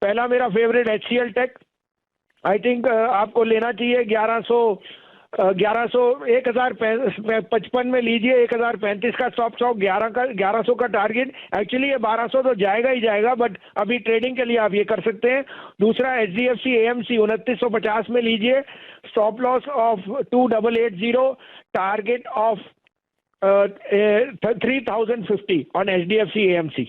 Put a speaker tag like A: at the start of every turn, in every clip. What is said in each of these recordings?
A: पहला मेरा favourite HCL tech, I think आपको लेना चाहिए 1055 में लीजिए, 1035 का स्टॉप स्टॉक, 1100 का टारगेट। एक्चुअली ये 1200 तो जाएगा ही जाएगा, बट अभी ट्रेडिंग के लिए आप ये कर सकते हैं। दूसरा HDFC AMC 2950 में लीजिए, stop loss of 2880, target of 3050 on HDFC AMC।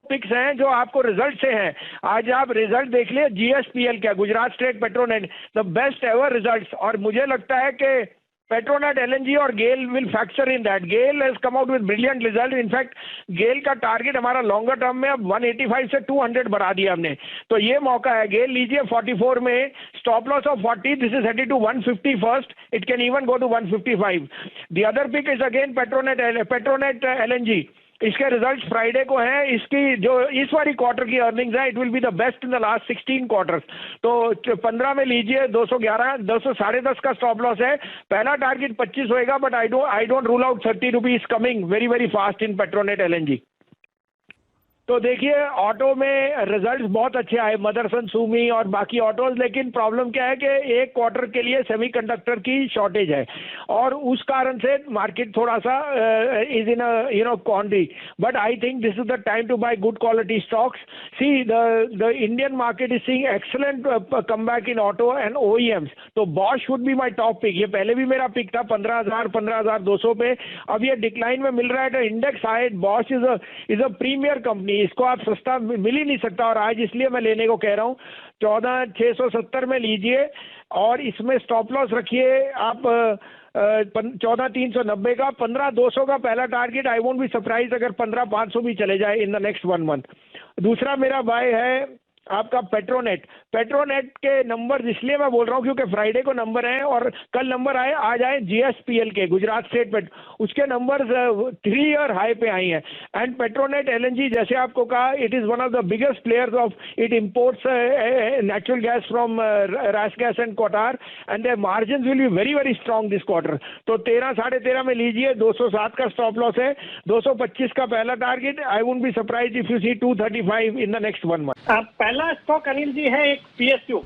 A: Picks हैं जो आपको रिजल्ट से हैं। आज आप रिजल्ट देख लिए, GSPL क्या, Gujarat State Petronet, the best ever results, और मुझे लगता है कि पेट्रोनेट, LNG और GAIL will factor in that. GAIL has come out with brilliant result. In fact GAIL का टारगेट हमारा लॉन्गर टर्म में अब 185 से 200 बढ़ा दिया हमने, तो ये मौका है। गेल लीजिए 44 में, stop loss of 40, this is headed to 150 first, it can even go to 155। The other pick is again Petronet LNG। इसके रिजल्ट्स फ्राइडे को हैं। इसकी जो इस वाली क्वार्टर की अर्निंग्स है, it will be the best in the last 16 quarters. तो 15 में लीजिए, 211, 210 का स्टॉप लॉस है। पहला टारगेट 25 होएगा, but I don't rule out 30 rupees coming very very fast in Petronet LNG। तो देखिए, ऑटो में रिजल्ट्स बहुत अच्छे आए, मदरसन, सुमी और बाकी ऑटोज, लेकिन प्रॉब्लम क्या है कि एक क्वार्टर के लिए सेमीकंडक्टर की शॉर्टेज है, और उस कारण से मार्केट थोड़ा सा is in country. But I think this is the time to buy good quality stocks. See the Indian market is seeing excellent comeback in auto and OEMs। तो Bosch would be my top pick. ये पहले भी मेरा pick था 15,200 पे, अब ये decline में मिल रहा है। Index high, Bosch is a premier company, इसको आप सस्ता मिल ही नहीं सकता, और आज इसलिए मैं लेने को कह रहा हूं। 14,670 में लीजिए, और इसमें स्टॉप लॉस रखिए आप 14,390 का। 15,200 का पहला target. I won't be surprise अगर 15,500 भी चले जाए इन द नेक्स्ट 1 मंथ। दूसरा मेरा बाय है आपका पेट्रोनेट के नंबर इसलिए मैं बोल रहा हूं क्योंकि फ्राइडे को नंबर है, और कल नंबर आए, आज आए GSPL के, गुजरात स्टेट पेट, उसके नंबर 3 ईयर हाई पे आई हैं। एंड पेट्रोनेट LNG, जैसे आपको कहा, it is one of the biggest players of, it imports natural gas from Ras gas and Qatar, and their margins will be very very strong this quarter. तो 13, 13.5 में लीजिए, 207 का stop loss है, 225 का पहला target. I wouldn't be surprise if you see 235 in the next 1 month.
B: पहला stock Anil ji है एक PSU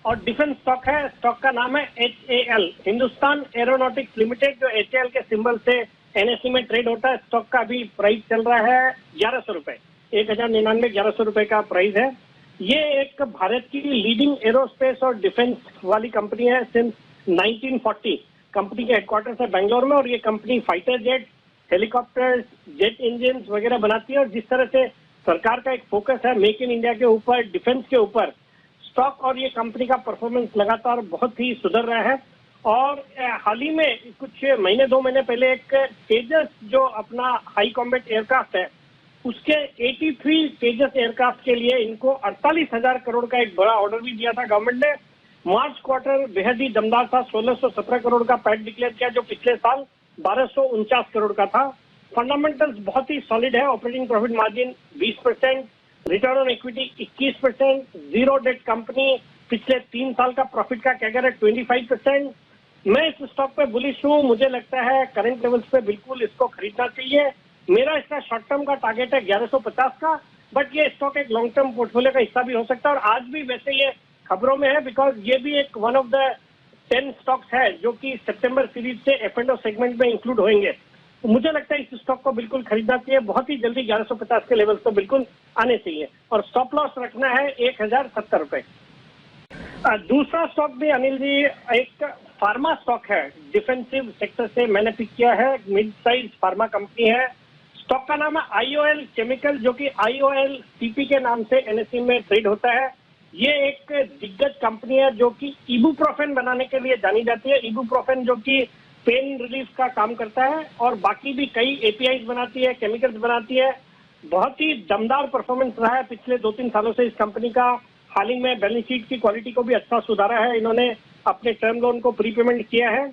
B: और डिफेंस स्टॉक है। स्टॉक का नाम है HAL, हिंदुस्तान एरोनॉटिक्स लिमिटेड, जो HAL के सिंबल से NSE में ट्रेड होता है। स्टॉक का अभी प्राइस चल रहा है 1100 रुपए, 1099, 1100 रुपए का प्राइस है। ये एक भारत की लीडिंग एरोस्पेस और डिफेंस वाली कंपनी है सिंस 1940। कंपनी के हेडक्वार्टर्स है बेंगलोर में, और ये company fighter jet, helicopters, jet engine वगैरह बनाती है। और जिस तरह से सरकार का एक फोकस है मेक इन इंडिया के ऊपर, डिफेंस के ऊपर, स्टॉक और ये कंपनी का परफॉर्मेंस लगातार बहुत ही सुधर रहा है। और हाल ही में कुछ महीने 2 महीने पहले एक तेजस जो अपना हाई कॉम्बैट एयरक्राफ्ट है, उसके 83 तेजस एयरक्राफ्ट के लिए इनको 48,000 करोड़ का एक बड़ा ऑर्डर भी दिया था गवर्नमेंट ने। मार्च क्वार्टर बेहद ही दमदार था, 1617 करोड़ का पैट डिक्लेयर किया, जो पिछले साल 1249 करोड़ का था। फंडामेंटल्स बहुत ही सॉलिड है। Operating profit margin 20%, return on equity 21%, zero debt company, पिछले 3 साल का प्रॉफिट का कैगर है 25%। मैं इस स्टॉक पे बुलिश हूँ। मुझे लगता है करंट लेवल्स पे बिल्कुल इसको खरीदना चाहिए। मेरा इसका शॉर्ट टर्म का टारगेट है 1150 का, बट ये स्टॉक एक लॉन्ग टर्म पोर्टफोलियो का हिस्सा भी हो सकता है। और आज भी वैसे ये खबरों में है, बिकॉज ये भी एक वन ऑफ द 10 स्टॉक्स है जो कि सितंबर सीरीज से F&O सेगमेंट में इंक्लूड होंगे। तो मुझे लगता है इस स्टॉक को बिल्कुल खरीदना चाहिए। बहुत ही जल्दी 1150 के लेवल्स तो बिल्कुल आने चाहिए, और स्टॉप लॉस रखना है 1070 रुपए। दूसरा स्टॉक भी अनिल जी एक फार्मा स्टॉक है, डिफेंसिव सेक्टर से मैंने पिक किया है। मिड साइज फार्मा कंपनी है। स्टॉक का नाम है IOL केमिकल, जो कि IOL CP के नाम से NSE में ट्रेड होता है। ये एक दिग्गज कंपनी है जो कि इबुप्रोफेन बनाने के लिए जानी जाती है। इबुप्रोफेन जो कि पेन रिलीफ का काम करता है, और बाकी भी कई APIs बनाती है, केमिकल्स बनाती है। बहुत ही दमदार परफॉर्मेंस रहा है पिछले 2-3 सालों से इस कंपनी का। हाल ही में बैलेंस शीट की क्वालिटी को भी अच्छा सुधारा है इन्होंने, अपने टर्म लोन को प्रीपेमेंट किया है।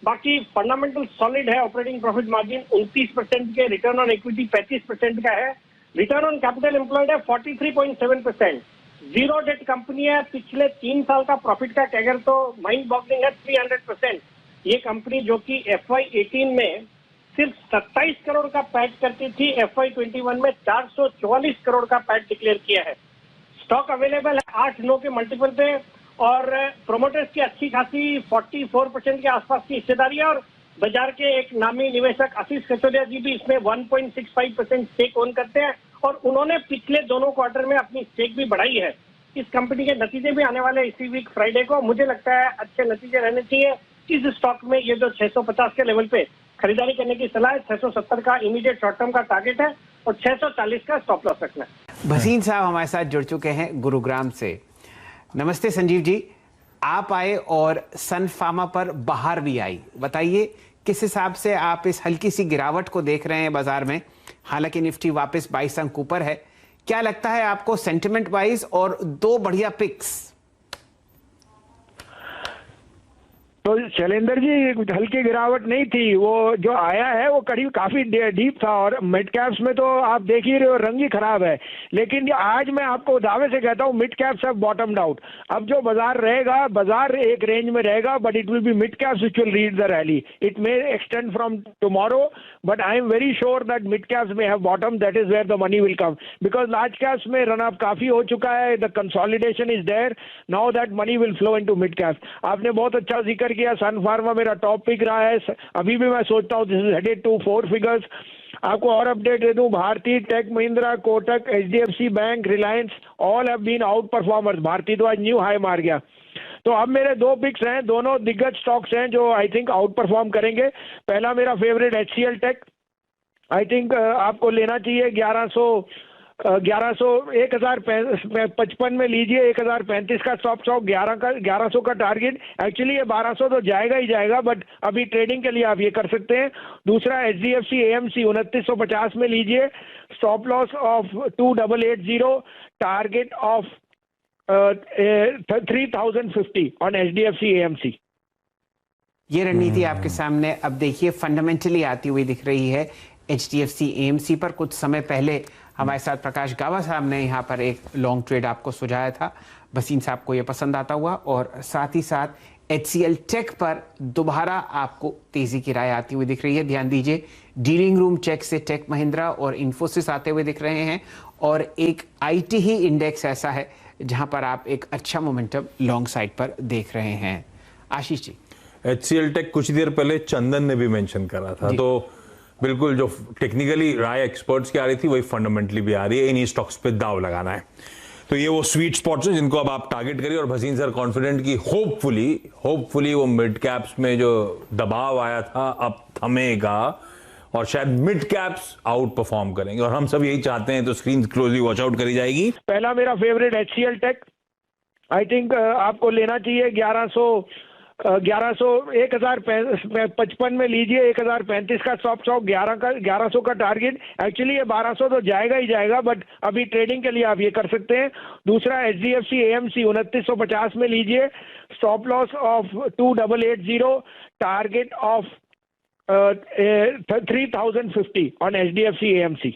B: बाकी फंडामेंटल सॉलिड है। ऑपरेटिंग प्रॉफिट मार्जिन 29% के, रिटर्न ऑन इक्विटी 35% का है। रिटर्न ऑन कैपिटल एम्प्लॉयड है 43.7%। जीरो डेट कंपनी है। पिछले 3 साल का प्रॉफिट का कैगर तो माइंड बॉगलिंग है, 300%। ये कंपनी जो कि FY18 में सिर्फ 27 करोड़ का पैट करती थी, FY21 में 444 करोड़ का पैट डिक्लेयर किया है। स्टॉक अवेलेबल है 8-9 के मल्टीपल पे और प्रोमोटर्स की अच्छी खासी 44% के आसपास की हिस्सेदारी है और बाजार के एक नामी निवेशक आशीष कचोरिया जी भी इसमें 1.65% स्टेक ओन करते हैं और उन्होंने पिछले दोनों क्वार्टर में अपनी स्टेक भी बढ़ाई है। इस कंपनी के नतीजे भी आने वाले इसी वीक फ्राइडे को, मुझे लगता है अच्छे नतीजे रहने चाहिए। इस स्टॉक में ये जो 650 के लेवल पे खरीदारी करने की सलाह है, 670 का इमीडिएट शॉर्ट टर्म का टारगेट है और 640 का स्टॉप लॉस रखना है।
C: भसीन साहब हमारे साथ जुड़ चुके हैं गुरुग्राम से। नमस्ते संजीव जी, आप आए और सन फार्मा पर बाहर भी आई, बताइए किस हिसाब से आप इस हल्की सी गिरावट को देख रहे हैं बाजार में? हालांकि निफ्टी वापस 22 अंक ऊपर है, क्या लगता है आपको सेंटिमेंट वाइज? और दो बढ़िया पिक्स।
A: तो शैलेंद्र जी, हल्की गिरावट नहीं थी, वो जो आया है वो करीब काफी डीप था और मिड कैप्स में तो आप देख ही रहे हो रंग ही खराब है। लेकिन आज मैं आपको दावे से कहता हूँ mid caps have bottomed out. अब जो बाजार रहेगा, बाजार एक रेंज में रहेगा, but it will be mid caps which will lead the rally. It may extend from tomorrow, but I am very sure that mid caps may have bottom, that is where the money will come, because large caps में run up काफी हो चुका है, the consolidation is there, now that money will flow into mid caps. आपने बहुत अच्छा जिक्र किया, सन फार्मा मेरा टॉप पिक रहा है, अभी भी मैं सोचता हूँ this is headed to 4 figures. आपको और अपडेट दे दूं, Bharti, tech Mahindra, Kotak, HDFC bank, Reliance all have been outperformers. Bharti तो आज न्यू हाई मार गया। तो अब मेरे दो पिक्स हैं, दोनों दिग्गज स्टॉक्स हैं जो आई थिंक आउट परफॉर्म करेंगे। पहला मेरा favourite HCL tech, I think आपको लेना चाहिए 1055 में लीजिए, 1035 का स्टॉप स्टॉक, 1100 का टारगेट। एक्चुअली ये 1200 तो जाएगा ही जाएगा, बट अभी ट्रेडिंग के लिए आप ये कर सकते हैं। दूसरा HDFC AMC 2950 में लीजिए, stop loss of 2880, target of 3050 on HDFC AMC।
C: ये रणनीति आपके सामने अब देखिए फंडामेंटली आती हुई दिख रही है HDFC AMC पर। कुछ समय पहले हमारे साथ प्रकाश गावा साहब ने यहाँ पर एक लॉन्ग ट्रेड आपको सुझाया था, भसीन साहब को ये पसंद आता हुआ, और साथ ही साथ HCL टेक पर दोबारा आपको तेजी की राय आती हुई दिख रही है। ध्यान दीजिए, डीलिंग रूम चेक से टेक महिंद्रा और इन्फोसिस आते हुए दिख रहे हैं, और एक IT ही इंडेक्स ऐसा है जहां पर आप एक अच्छा मोमेंटम लॉन्ग साइड पर देख रहे हैं। आशीष जी,
D: HCL टेक कुछ देर पहले चंदन ने भी मेंशन करा था, तो बिल्कुल जो टेक्निकली राय एक्सपर्ट्स की आ रही थी वही फंडामेंटली भी आ रही है। इन्हीं स्टॉक्स पे दाव लगाना है, तो ये वो स्वीट स्पॉट्स हैं जिनको अब आप टारगेट करिए। और भसीन सर कॉन्फिडेंट की होपफुली वो मिड कैप्स में जो दबाव आया था अब थमेगा और शायद मिड कैप्स आउट परफॉर्म करेंगे, और हम सब यही चाहते हैं। तो स्क्रीन क्लोजली वॉच आउट करी जाएगी।
A: पहला मेरा favourite HCL tech, I think आपको लेना चाहिए 1055 में लीजिए, 1035 का स्टॉप स्टॉक, 1100 का टारगेट। एक्चुअली ये 1200 तो जाएगा ही जाएगा, बट अभी ट्रेडिंग के लिए आप ये कर सकते हैं। दूसरा HDFC AMC 2950 में लीजिए, stop loss of 2880, target of 3050 on HDFC AMC।